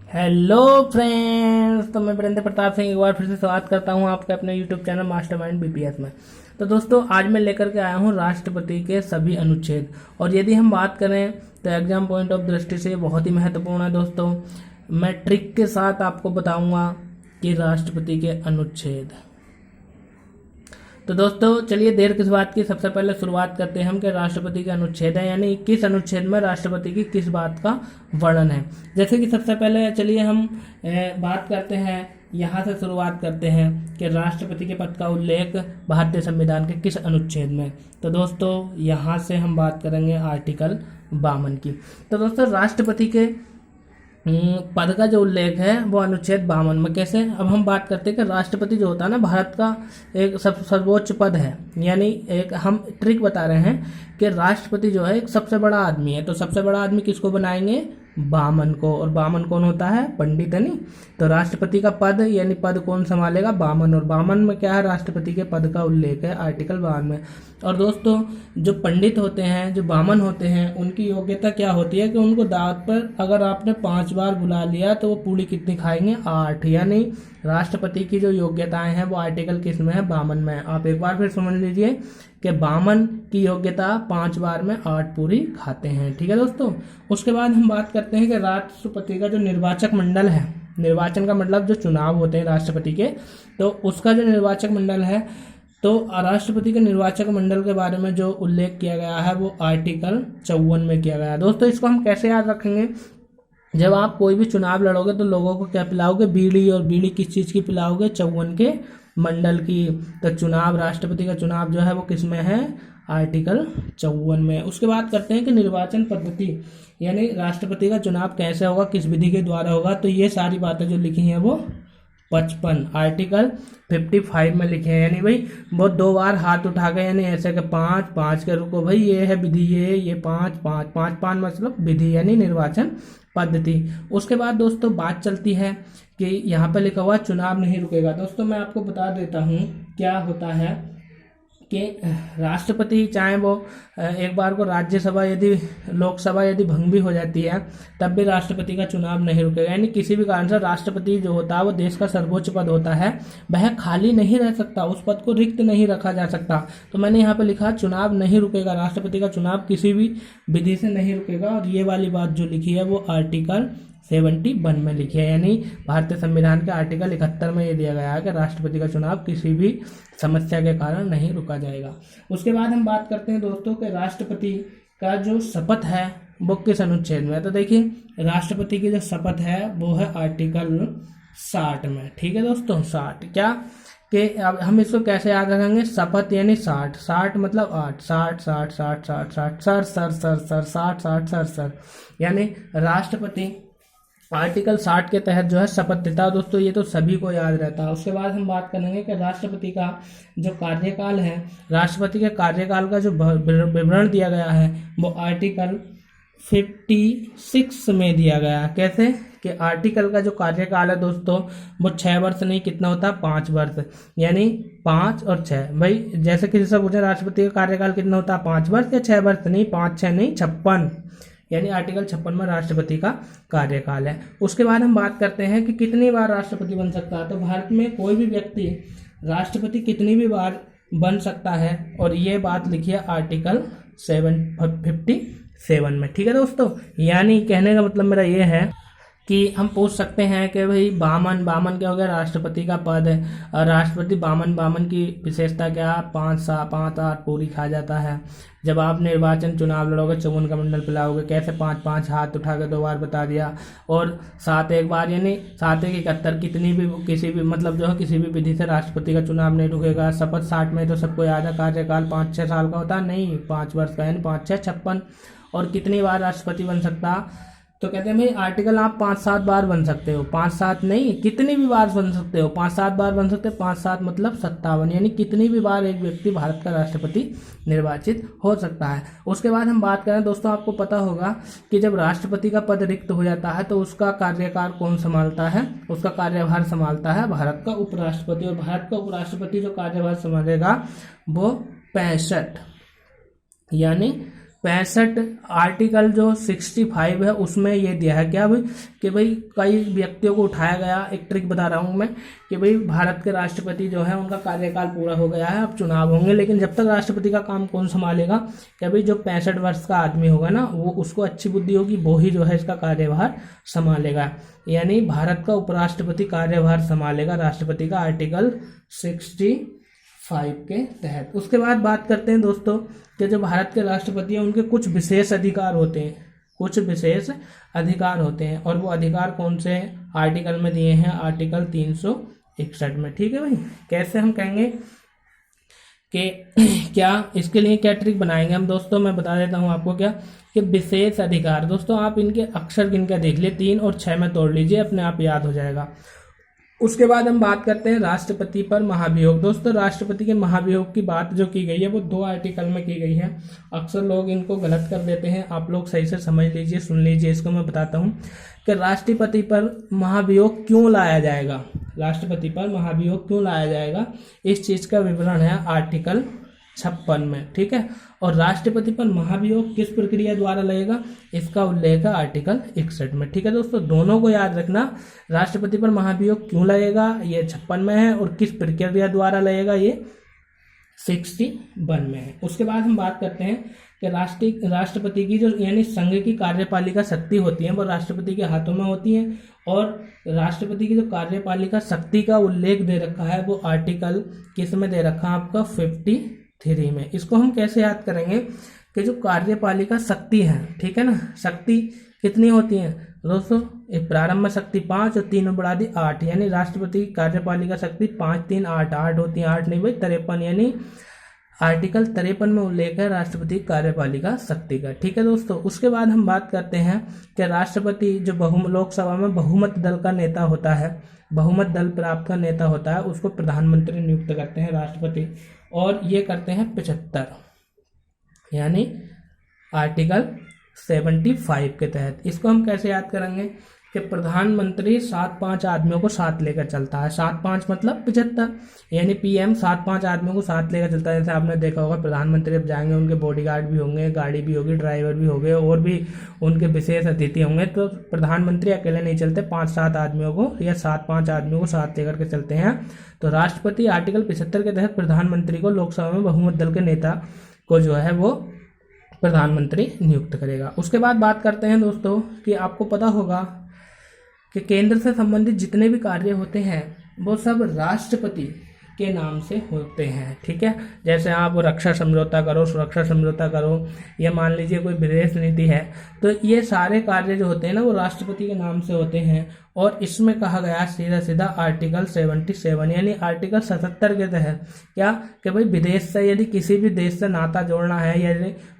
Hello friends, तो मैं वीरेंद्र प्रताप सिंह एक बार फिर से स्वागत करता हूं आपके अपने यूट्यूब चैनल मास्टरमाइंड बीपीएस में। तो दोस्तों, आज मैं लेकर के आया हूं राष्ट्रपति के सभी अनुच्छेद। और यदि हम बात करें तो एग्जाम पॉइंट ऑफ दृष्टि से बहुत ही महत्वपूर्ण है दोस्तों। मैं ट्रिक के साथ आपको बताऊंगा कि राष्ट्रपति के अनुच्छेद। तो दोस्तों, चलिए देर किस बात की, सबसे पहले शुरुआत करते हैं हम कि राष्ट्रपति के अनुच्छेद है, यानी किस अनुच्छेद में राष्ट्रपति की किस बात का वर्णन है। जैसे कि सबसे पहले चलिए हम बात करते हैं, यहाँ से शुरुआत करते हैं कि राष्ट्रपति के पद का उल्लेख भारतीय संविधान के किस अनुच्छेद में। तो दोस्तों, यहाँ से हम बात करेंगे आर्टिकल 52 की। तो दोस्तों, राष्ट्रपति के पद का जो उल्लेख है वो अनुच्छेद 52 में। कैसे? अब हम बात करते हैं कि राष्ट्रपति जो होता है ना, भारत का एक सर्वोच्च पद है। यानी एक हम ट्रिक बता रहे हैं कि राष्ट्रपति जो है एक सबसे बड़ा आदमी है। तो सबसे बड़ा आदमी किसको बनाएंगे? 52 को। और 52 कौन होता है? पंडित, है नहीं? तो राष्ट्रपति का पद यानी पद कौन संभालेगा? 52। और 52 में क्या है? राष्ट्रपति के पद का उल्लेख है आर्टिकल 52 में। और दोस्तों, जो पंडित होते हैं, जो 52 होते हैं, उनकी योग्यता क्या होती है कि उनको दावत पर अगर आपने 5 बार बुला लिया तो वो पूरी कितनी खाएंगे? 8। यानी राष्ट्रपति की जो योग्यताएं हैं वो आर्टिकल किस में है? 52 में है। आप एक बार फिर समझ लीजिए कि 52 की योग्यता 5 बार में 8 पूरी खाते हैं। ठीक है दोस्तों। उसके बाद हम बात करते हैं कि राष्ट्रपति का जो निर्वाचक मंडल है, निर्वाचन का मतलब जो चुनाव होते हैं राष्ट्रपति के, तो उसका जो निर्वाचक मंडल है, तो राष्ट्रपति के निर्वाचक मंडल के बारे में जो उल्लेख किया गया है वो आर्टिकल 54 में किया गया है। दोस्तों, इसको हम कैसे याद रखेंगे? जब आप कोई भी चुनाव लड़ोगे तो लोगों को क्या पिलाओगे? बीड़ी। और बीड़ी किस चीज़ की पिलाओगे? 54 के मंडल की। तो चुनाव, राष्ट्रपति का चुनाव जो है वो किस में है? आर्टिकल 54 में। उसके बाद करते हैं कि निर्वाचन पद्धति, यानी राष्ट्रपति का चुनाव कैसे होगा, किस विधि के द्वारा होगा। तो ये सारी बातें जो लिखी हैं वो 55 आर्टिकल 55 में लिखे हैं। यानी भाई वो 2 बार हाथ उठा के, यानी ऐसे के 5 के रुको भाई, ये है विधि, ये 5 मतलब विधि यानी निर्वाचन पद्धति। उसके बाद दोस्तों बात चलती है कि यहाँ पे लिखा हुआ चुनाव नहीं रुकेगा। दोस्तों, मैं आपको बता देता हूँ क्या होता है कि राष्ट्रपति चाहे वो एक बार को राज्यसभा यदि लोकसभा यदि भंग भी हो जाती है तब भी राष्ट्रपति का चुनाव नहीं रुकेगा। यानी किसी भी कारण से राष्ट्रपति जो होता है वो देश का सर्वोच्च पद होता है, वह खाली नहीं रह सकता, उस पद को रिक्त नहीं रखा जा सकता। तो मैंने यहाँ पे लिखा चुनाव नहीं रुकेगा, राष्ट्रपति का चुनाव किसी भी विधि से नहीं रुकेगा। और ये वाली बात जो लिखी है वो आर्टिकल 71 में लिखी है। यानी भारतीय संविधान के आर्टिकल 71 में ये दिया गया है कि राष्ट्रपति का चुनाव किसी भी समस्या के कारण नहीं रुका जाएगा। उसके बाद हम बात करते हैं दोस्तों कि राष्ट्रपति का जो शपथ है वो किस अनुच्छेद में है। तो देखिए, राष्ट्रपति की जो शपथ है वो है आर्टिकल 60 में। ठीक है दोस्तों, 60 क्या कि अब हम इसको कैसे याद रखेंगे? शपथ यानी 60 मतलब 8, 60 यानी राष्ट्रपति आर्टिकल 60 के तहत जो है शपथ लेता है। दोस्तों, ये तो सभी को याद रहता है। उसके बाद हम बात करेंगे कि राष्ट्रपति का जो कार्यकाल है, राष्ट्रपति के कार्यकाल का जो विवरण दिया गया है वो आर्टिकल 56 में दिया गया है। कैसे कि आर्टिकल का जो कार्यकाल है दोस्तों वो 6 वर्ष नहीं, कितना होता है? 5 वर्ष। यानी 5 और 6, भाई जैसे किसी से पूछे राष्ट्रपति का कार्यकाल कितना होता है? 5 वर्ष या 6 वर्ष? नहीं, 5 6 नहीं, 56। यानी आर्टिकल 56 में राष्ट्रपति का कार्यकाल है। उसके बाद हम बात करते हैं कि कितनी बार राष्ट्रपति बन सकता है। तो भारत में कोई भी व्यक्ति राष्ट्रपति कितनी भी बार बन सकता है, और ये बात लिखी है आर्टिकल 57 में। ठीक है दोस्तों, यानी कहने का मतलब मेरा ये है कि हम पूछ सकते हैं कि भाई 52 क्या हो गया? राष्ट्रपति का पद है। और राष्ट्रपति 52 की विशेषता क्या? 5 8 पूरी खा जाता है। जब आप निर्वाचन चुनाव लड़ोगे 54 का मंडल पिलाओगे। कैसे? 5 हाथ उठा के 2 बार बता दिया। और 7 एक बार, यानी 7 1 71, कितनी भी किसी भी मतलब जो है किसी भी विधि से राष्ट्रपति का चुनाव नहीं रुकेगा। शपथ 60 में तो सबको याद है, कार्यकाल 5 6 साल का होता है, नहीं 5 वर्ष का, यानी 5 6 56। और कितनी बार राष्ट्रपति बन सकता? तो कहते हैं भाई आर्टिकल आप 5 7 बार बन सकते हो। 5 7 नहीं, कितनी भी बार बन सकते हो। 5 7 बार बन सकते हो। 5 7 मतलब 57, यानी कितनी भी बार एक व्यक्ति भारत का राष्ट्रपति निर्वाचित हो सकता है। उसके बाद हम बात करें दोस्तों, आपको पता होगा कि जब राष्ट्रपति का पद रिक्त हो जाता है तो उसका कार्यकाल कौन संभालता है? उसका कार्यभार संभालता है भारत का उपराष्ट्रपति। और भारत का उपराष्ट्रपति जो कार्यभार संभालेगा वो 65 यानी 65 आर्टिकल जो 65 है उसमें ये दिया है क्या भाई कि भाई कई व्यक्तियों को उठाया गया। एक ट्रिक बता रहा हूँ मैं कि भाई भारत के राष्ट्रपति जो है उनका कार्यकाल पूरा हो गया है, अब चुनाव होंगे, लेकिन जब तक राष्ट्रपति का काम कौन संभालेगा? क्या भाई जो 65 वर्ष का आदमी होगा ना, वो उसको अच्छी बुद्धि होगी, वो ही जो है इसका कार्यभार संभालेगा। यानी भारत का उपराष्ट्रपति कार्यभार संभालेगा राष्ट्रपति का, आर्टिकल 65 के तहत। उसके बाद बात करते हैं दोस्तों कि जो भारत के राष्ट्रपति हैं उनके कुछ विशेष अधिकार होते हैं, कुछ विशेष अधिकार होते हैं, और वो अधिकार कौन से आर्टिकल में दिए हैं? आर्टिकल 361 में। ठीक है भाई, कैसे हम कहेंगे कि क्या इसके लिए क्या ट्रिक बनाएंगे हम दोस्तों, मैं बता देता हूँ आपको क्या कि विशेष अधिकार। दोस्तों आप इनके अक्षर गिनकर देख लिए, 3 और 6 में तोड़ लीजिए, अपने आप याद हो जाएगा। उसके बाद हम बात करते हैं राष्ट्रपति पर महाभियोग। दोस्तों राष्ट्रपति के महाभियोग की बात जो की गई है वो 2 आर्टिकल में की गई है। अक्सर लोग इनको गलत कर देते हैं, आप लोग सही से समझ लीजिए, सुन लीजिए, इसको मैं बताता हूँ कि राष्ट्रपति पर महाभियोग क्यों लाया जाएगा, राष्ट्रपति पर महाभियोग क्यों लाया जाएगा, इस चीज का विवरण है आर्टिकल 56 में। ठीक है, और राष्ट्रपति पर महाभियोग किस प्रक्रिया द्वारा लगेगा, इसका उल्लेख है आर्टिकल 61 में। ठीक है दोस्तों, दोनों को याद रखना, राष्ट्रपति पर महाभियोग क्यों लगेगा ये 56 में है, और किस प्रक्रिया द्वारा लगेगा ये 61 में है। उसके बाद हम बात करते हैं कि राष्ट्रपति की जो यानी संघ की कार्यपालिका शक्ति होती है वो राष्ट्रपति के हाथों में होती है, और राष्ट्रपति की जो कार्यपालिका शक्ति का उल्लेख दे रखा है वो आर्टिकल किस में दे रखा है आपका? 53 में। इसको हम कैसे याद करेंगे कि जो कार्यपालिका शक्ति है, ठीक है ना, शक्ति कितनी होती है दोस्तों? एक प्रारंभ में शक्ति 5 और 3 बढ़ा दी 8, यानी राष्ट्रपति की कार्यपालिका शक्ति 5 3 8 होती है, 8 नहीं भाई 53, यानी आर्टिकल 53 में उल्लेख है राष्ट्रपति की कार्यपालिका शक्ति का। ठीक है दोस्तों, उसके बाद हम बात करते हैं कि राष्ट्रपति जो लोकसभा में बहुमत दल का नेता होता है, बहुमत दल प्राप्त का नेता होता है, उसको प्रधानमंत्री नियुक्त करते हैं राष्ट्रपति, और ये करते हैं 75, यानी आर्टिकल 75 के तहत। इसको हम कैसे याद करेंगे कि प्रधानमंत्री 7-5 आदमियों को साथ लेकर चलता है, 7-5 मतलब 75, यानी पीएम 7-5 आदमियों को साथ लेकर चलता है। जैसे आपने देखा होगा प्रधानमंत्री अब जाएंगे, उनके बॉडीगार्ड भी होंगे, गाड़ी भी होगी, ड्राइवर भी होंगे, और भी उनके विशेष अतिथि होंगे। तो प्रधानमंत्री अकेले नहीं चलते, 5-7 आदमियों को या 7-5 आदमियों को साथ लेकर के चलते हैं। तो राष्ट्रपति आर्टिकल 75 के तहत प्रधानमंत्री को लोकसभा में बहुमत दल के नेता को जो है वो प्रधानमंत्री नियुक्त करेगा। उसके बाद बात करते हैं दोस्तों कि आपको पता होगा कि केंद्र से संबंधित जितने भी कार्य होते हैं वो सब राष्ट्रपति के नाम से होते हैं। ठीक है, जैसे आप रक्षा समझौता करो, सुरक्षा समझौता करो, या मान लीजिए कोई विदेश नीति है, तो ये सारे कार्य जो होते हैं ना वो राष्ट्रपति के नाम से होते हैं। और इसमें कहा गया सीधा सीधा आर्टिकल 77 यानी आर्टिकल 77 के तहत क्या कि भाई विदेश से यदि किसी भी देश से नाता जोड़ना है या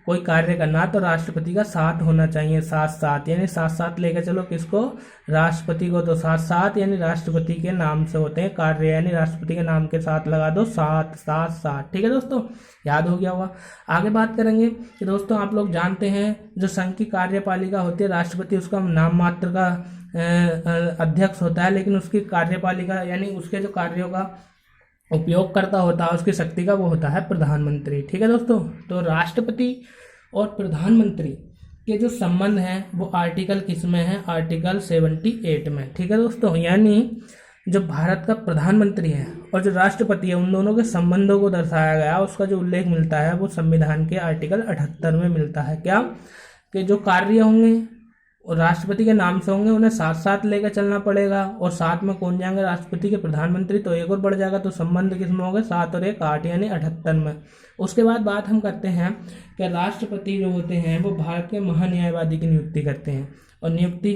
कोई कार्य करना तो राष्ट्रपति का साथ होना चाहिए, साथ यानी साथ लेकर चलो किसको? राष्ट्रपति को। तो साथ यानी राष्ट्रपति के नाम से होते हैं कार्य, यानी राष्ट्रपति के नाम के साथ लगा दो साथ। ठीक है दोस्तों, याद हो गया होगा। आगे बात करेंगे कि दोस्तों आप लोग जानते हैं जो संघ की कार्यपालिका होती है, राष्ट्रपति उसका नाम मात्र का अध्यक्ष होता है, लेकिन उसकी कार्यपालिका यानी उसके जो कार्यों का उपयोग करता होता है, उसकी शक्ति का वो होता है प्रधानमंत्री। ठीक है दोस्तों, तो राष्ट्रपति और प्रधानमंत्री के जो संबंध हैं वो आर्टिकल किस में है? आर्टिकल 78 में। ठीक है दोस्तों, यानी जो भारत का प्रधानमंत्री है और जो राष्ट्रपति है उन दोनों के संबंधों को दर्शाया गया, उसका जो उल्लेख मिलता है वो संविधान के आर्टिकल 78 में मिलता है। क्या कि जो कार्य होंगे और राष्ट्रपति के नाम से होंगे उन्हें साथ लेकर चलना पड़ेगा, और साथ में कौन जाएंगे? राष्ट्रपति के प्रधानमंत्री, तो एक और बढ़ जाएगा, तो संबंध किस में होंगे? 7 और 1 8 यानी 78 में। उसके बाद बात हम करते हैं कि राष्ट्रपति जो होते हैं वो भारत के महान्यायवादी की नियुक्ति करते हैं, और नियुक्ति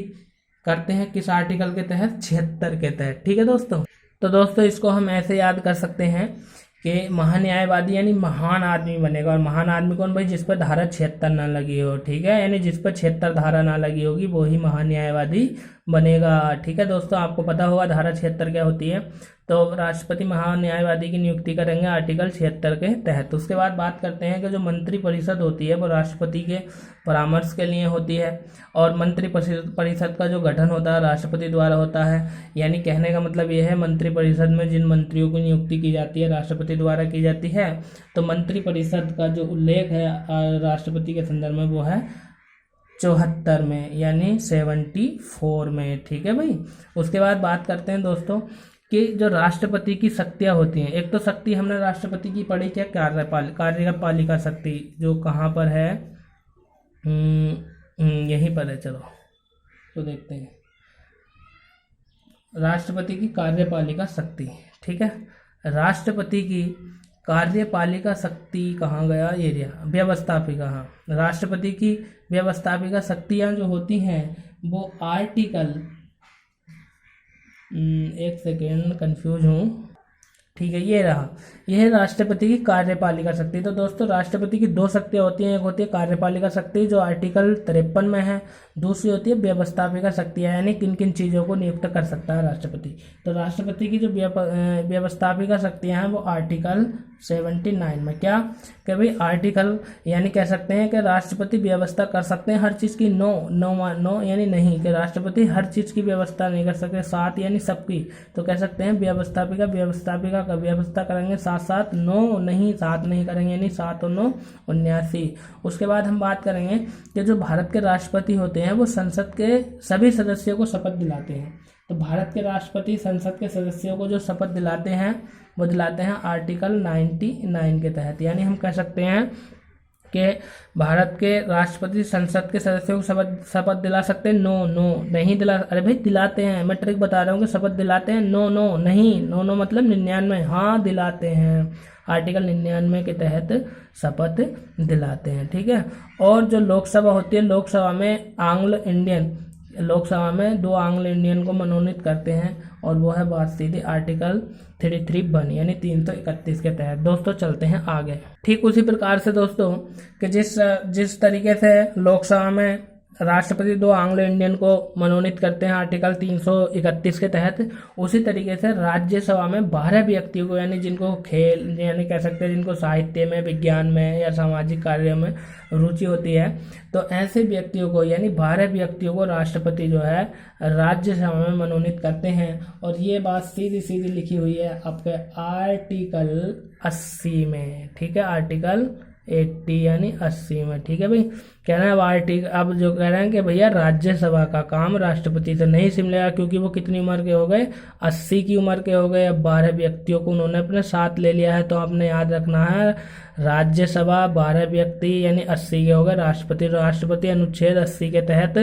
करते हैं किस आर्टिकल के तहत? 76 के तहत। ठीक है दोस्तों, तो दोस्तों इसको हम ऐसे याद कर सकते हैं कि महान्यायवादी यानी महान आदमी बनेगा, और महान आदमी कौन भाई? जिस पर धारा 76 ना लगी हो। ठीक है, यानी जिस पर 76 धारा ना लगी होगी वो ही महान्यायवादी बनेगा। ठीक है दोस्तों, आपको पता होगा धारा 76 क्या होती है। तो राष्ट्रपति महान्यायवादी की नियुक्ति करेंगे आर्टिकल 76 के तहत। उसके बाद बात करते हैं कि जो मंत्री परिषद होती है वो राष्ट्रपति के परामर्श के लिए होती है, और मंत्री परिषद का जो गठन होता है राष्ट्रपति द्वारा होता है। यानी कहने का मतलब ये है, मंत्री परिषद में जिन मंत्रियों की नियुक्ति की जाती है राष्ट्रपति द्वारा की जाती है। तो मंत्री परिषद का जो उल्लेख है राष्ट्रपति के संदर्भ में वो है 74 में, यानी 74 में। ठीक है भाई। उसके बाद बात करते हैं दोस्तों कि जो राष्ट्रपति की शक्तियाँ होती हैं, एक तो शक्ति हमने राष्ट्रपति की पढ़ी क्या, कार्यपालिका शक्ति, जो कहाँ पर है, यहीं पर है, चलो तो देखते हैं। राष्ट्रपति की कार्यपालिका शक्ति, ठीक है। राष्ट्रपति की कार्यपालिका शक्ति कहाँ गया, ये रहा व्यवस्थापिका। हाँ, राष्ट्रपति की व्यवस्थापिका शक्तियाँ जो होती हैं वो आर्टिकल, एक सेकेंड कंफ्यूज हूँ, ठीक है, ये रहा, यह है राष्ट्रपति की कार्यपालिका शक्ति। तो दोस्तों राष्ट्रपति की दो शक्तियाँ होती हैं, एक होती है कार्यपालिका शक्ति जो आर्टिकल 53 में है, दूसरी होती है व्यवस्थापिका शक्तियाँ, यानी किन किन चीज़ों को नियुक्त कर सकता है राष्ट्रपति। तो राष्ट्रपति की जो व्यवस्थापिका शक्तियाँ हैं वो आर्टिकल 79 में, क्या कि भाई आर्टिकल, यानी कह सकते हैं कि राष्ट्रपति व्यवस्था कर सकते हैं हर चीज़ की, नो यानी नहीं, कि राष्ट्रपति हर चीज़ की व्यवस्था नहीं कर सकते, साथ यानी सबकी। तो कह सकते हैं व्यवस्थापिका का व्यवस्था करेंगे, साथ साथ, नो नहीं, साथ नहीं करेंगे, यानी 7 और 9 79। उसके बाद हम बात करेंगे कि जो भारत के राष्ट्रपति होते हैं वो संसद के सभी सदस्यों को शपथ दिलाते हैं। तो भारत के राष्ट्रपति संसद के सदस्यों को जो शपथ दिलाते हैं वो दिलाते हैं आर्टिकल 99 के तहत। यानी हम कह सकते हैं कि भारत के राष्ट्रपति संसद के सदस्यों को शपथ दिला सकते हैं, नो नहीं दिला, अरे भाई दिलाते हैं, मैं ट्रिक बता रहा हूँ कि शपथ दिलाते हैं, नो नहीं, नो मतलब 99, हाँ दिलाते हैं, आर्टिकल 99 के तहत शपथ दिलाते हैं। ठीक है। और जो लोकसभा होती है, लोकसभा में लोकसभा में 2 एंग्लो इंडियन को मनोनीत करते हैं, और वो है बात सीधी आर्टिकल 331 यानी 331 के तहत। दोस्तों चलते हैं आगे। ठीक उसी प्रकार से दोस्तों कि जिस तरीके से लोकसभा में राष्ट्रपति 2 एंग्लो इंडियन को मनोनीत करते हैं आर्टिकल 331 के तहत, उसी तरीके से राज्यसभा में 12 व्यक्तियों को, यानी जिनको खेल, यानी कह सकते हैं जिनको साहित्य में, विज्ञान में या सामाजिक कार्यों में रुचि होती है, तो ऐसे व्यक्तियों को, यानी 12 व्यक्तियों को राष्ट्रपति जो है राज्यसभा में मनोनीत करते हैं। और ये बात सीधी लिखी हुई है आपके आर्टिकल 80 में। ठीक है, आर्टिकल 80 यानी 80 में। ठीक है भाई, कहना है अब जो कह रहे हैं कि भैया राज्यसभा का काम राष्ट्रपति से नहीं सिमलेगा, क्योंकि वो कितनी उम्र के हो गए, 80 की उम्र के हो गए। अब 12 व्यक्तियों को उन्होंने अपने साथ ले लिया है, तो आपने याद रखना है राज्यसभा 12 व्यक्ति यानी 80 के हो गए, राष्ट्रपति अनुच्छेद 80 के तहत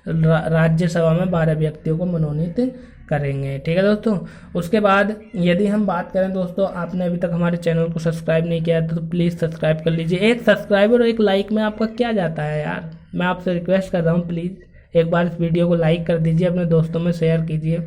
राज्यसभा में 12 व्यक्तियों को मनोनीत करेंगे। ठीक है दोस्तों। उसके बाद यदि हम बात करें दोस्तों, आपने अभी तक हमारे चैनल को सब्सक्राइब नहीं किया तो प्लीज़ सब्सक्राइब कर लीजिए। एक सब्सक्राइब और एक लाइक में आपका क्या जाता है यार, मैं आपसे रिक्वेस्ट कर रहा हूँ, प्लीज़ एक बार इस वीडियो को लाइक कर दीजिए, अपने दोस्तों में शेयर कीजिए।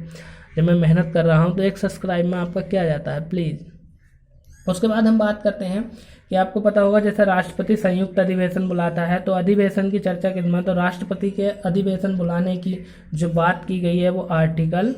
जब मैं मेहनत कर रहा हूँ तो एक सब्सक्राइब में आपका क्या जाता है, प्लीज़। उसके बाद हम बात करते हैं कि आपको पता होगा जैसे राष्ट्रपति संयुक्त अधिवेशन बुलाता है, तो अधिवेशन की चर्चा किसमें, तो राष्ट्रपति के अधिवेशन बुलाने की जो बात की गई है वो आर्टिकल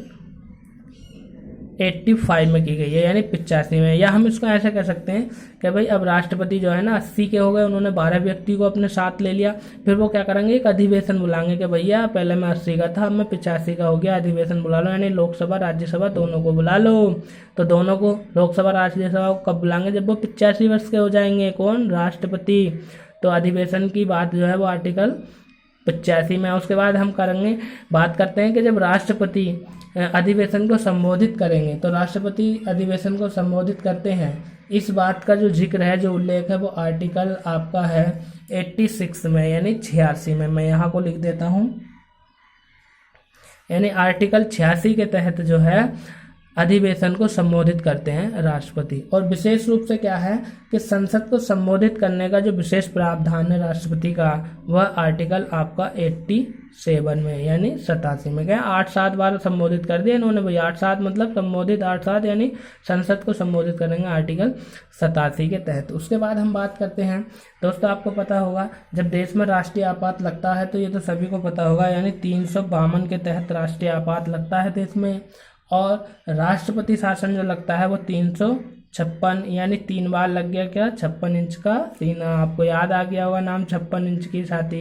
85 में की गई है, यानी 85 में। या हम इसको ऐसा कह सकते हैं कि भाई अब राष्ट्रपति जो है ना 80 के हो गए, उन्होंने 12 व्यक्ति को अपने साथ ले लिया, फिर वो क्या करेंगे, एक अधिवेशन बुलाएंगे कि भैया पहले मैं 80 का था, अब मैं 85 का हो गया, अधिवेशन बुला लो, यानी लोकसभा राज्यसभा दोनों को बुला लो। तो दोनों को, लोकसभा राज्यसभा को कब बुलाएंगे, जब वो 85 वर्ष के हो जाएंगे, कौन, राष्ट्रपति। तो अधिवेशन की बात जो है वो आर्टिकल 85 में। उसके बाद हम बात करते हैं कि जब राष्ट्रपति अधिवेशन को संबोधित करेंगे, तो राष्ट्रपति अधिवेशन को संबोधित करते हैं, इस बात का जो जिक्र है, जो उल्लेख है, वो आर्टिकल आपका है 86 में यानी 86 में। मैं यहाँ को लिख देता हूँ, यानी आर्टिकल 86 के तहत जो है अधिवेशन को संबोधित करते हैं राष्ट्रपति। और विशेष रूप से क्या है कि संसद को संबोधित करने का जो विशेष प्रावधान है राष्ट्रपति का, वह आर्टिकल आपका 87 में यानी 87 में क्या 8-7 बार संबोधित कर दिया इन्होंने भाई। 8-7 मतलब संबोधित 8-7 यानी संसद को संबोधित करेंगे आर्टिकल 87 के तहत। उसके बाद हम बात करते हैं दोस्तों, आपको पता होगा जब देश में राष्ट्रीय आपात लगता है तो ये तो सभी को पता होगा, यानी 352 के तहत राष्ट्रीय आपात लगता है देश में। और राष्ट्रपति शासन जो लगता है वो 356 यानी 3 बार लग गया क्या 56 इंच का सीना। आपको याद आ गया होगा नाम, 56 इंच की छाती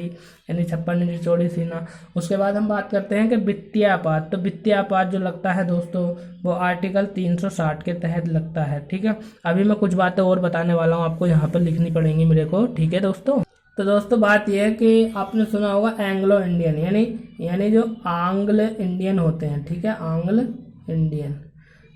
यानी 56 इंच चौड़ी सीना। उसके बाद हम बात करते हैं कि वित्तीय आपात, तो वित्तीय आपात जो लगता है दोस्तों वो आर्टिकल 360 के तहत लगता है। ठीक है, अभी मैं कुछ बातें और बताने वाला हूँ, आपको यहाँ पर लिखनी पड़ेंगी मेरे को। ठीक है दोस्तों, तो दोस्तों बात यह है कि आपने सुना होगा एंग्लो इंडियन यानी जो आंग्ल इंडियन होते हैं। ठीक है, आंग्ल इंडियन।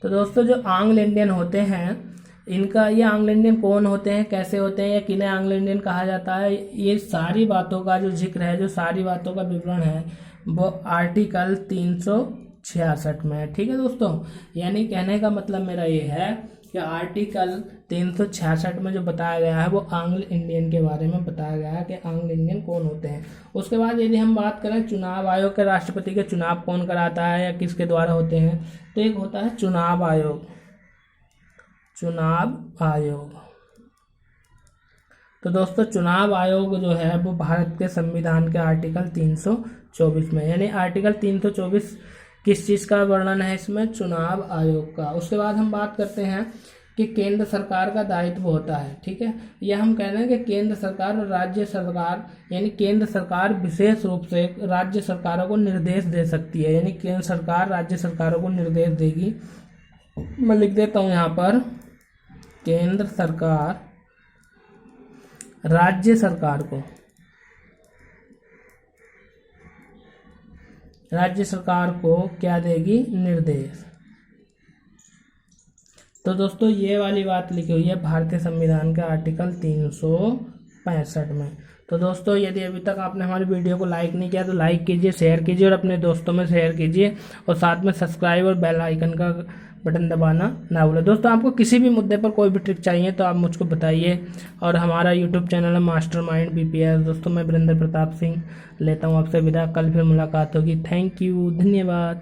तो दोस्तों जो आंग्ल इंडियन होते हैं इनका, ये आंग्ल इंडियन कौन होते हैं, कैसे होते हैं, या किन्हें आंग्ल इंडियन कहा जाता है, ये सारी बातों का जो जिक्र है, जो सारी बातों का विवरण है वो आर्टिकल 366 में है। ठीक है दोस्तों, यानी कहने का मतलब मेरा ये है कि आर्टिकल 366 में जो बताया गया है वो आंग्ल इंडियन के बारे में बताया गया है कि आंग्ल इंडियन कौन होते हैं। उसके बाद यदि हम बात करें चुनाव आयोग के, राष्ट्रपति के चुनाव कौन कराता है या किसके द्वारा होते हैं, तो एक होता है चुनाव आयोग। चुनाव आयोग, तो दोस्तों चुनाव आयोग जो है वो भारत के संविधान के आर्टिकल 324 में, यानी आर्टिकल 324 किस चीज़ का वर्णन है इसमें, चुनाव आयोग का। उसके बाद हम बात करते हैं कि केंद्र सरकार का दायित्व होता है। ठीक है, यह हम कह रहे हैं कि केंद्र सरकार और राज्य सरकार, यानी केंद्र सरकार विशेष रूप से राज्य सरकारों को निर्देश दे सकती है, यानी केंद्र सरकार राज्य सरकारों को निर्देश देगी। मैं लिख देता हूँ यहाँ पर, केंद्र सरकार राज्य सरकार को क्या देगी, निर्देश। तो दोस्तों ये वाली बात लिखी हुई है भारतीय संविधान के आर्टिकल 365 में। तो दोस्तों यदि अभी तक आपने हमारी वीडियो को लाइक नहीं किया तो लाइक कीजिए, शेयर कीजिए और अपने दोस्तों में शेयर कीजिए, और साथ में सब्सक्राइब और बेल आइकन का बटन दबाना ना भूलें। दोस्तों आपको किसी भी मुद्दे पर कोई भी ट्रिक चाहिए तो आप मुझको बताइए, और हमारा यूट्यूब चैनल है मास्टरमाइंड बीपीएस। दोस्तों मैं वीरेंद्र प्रताप सिंह लेता हूँ आपसे विदा, कल फिर मुलाकात होगी। थैंक यू, धन्यवाद।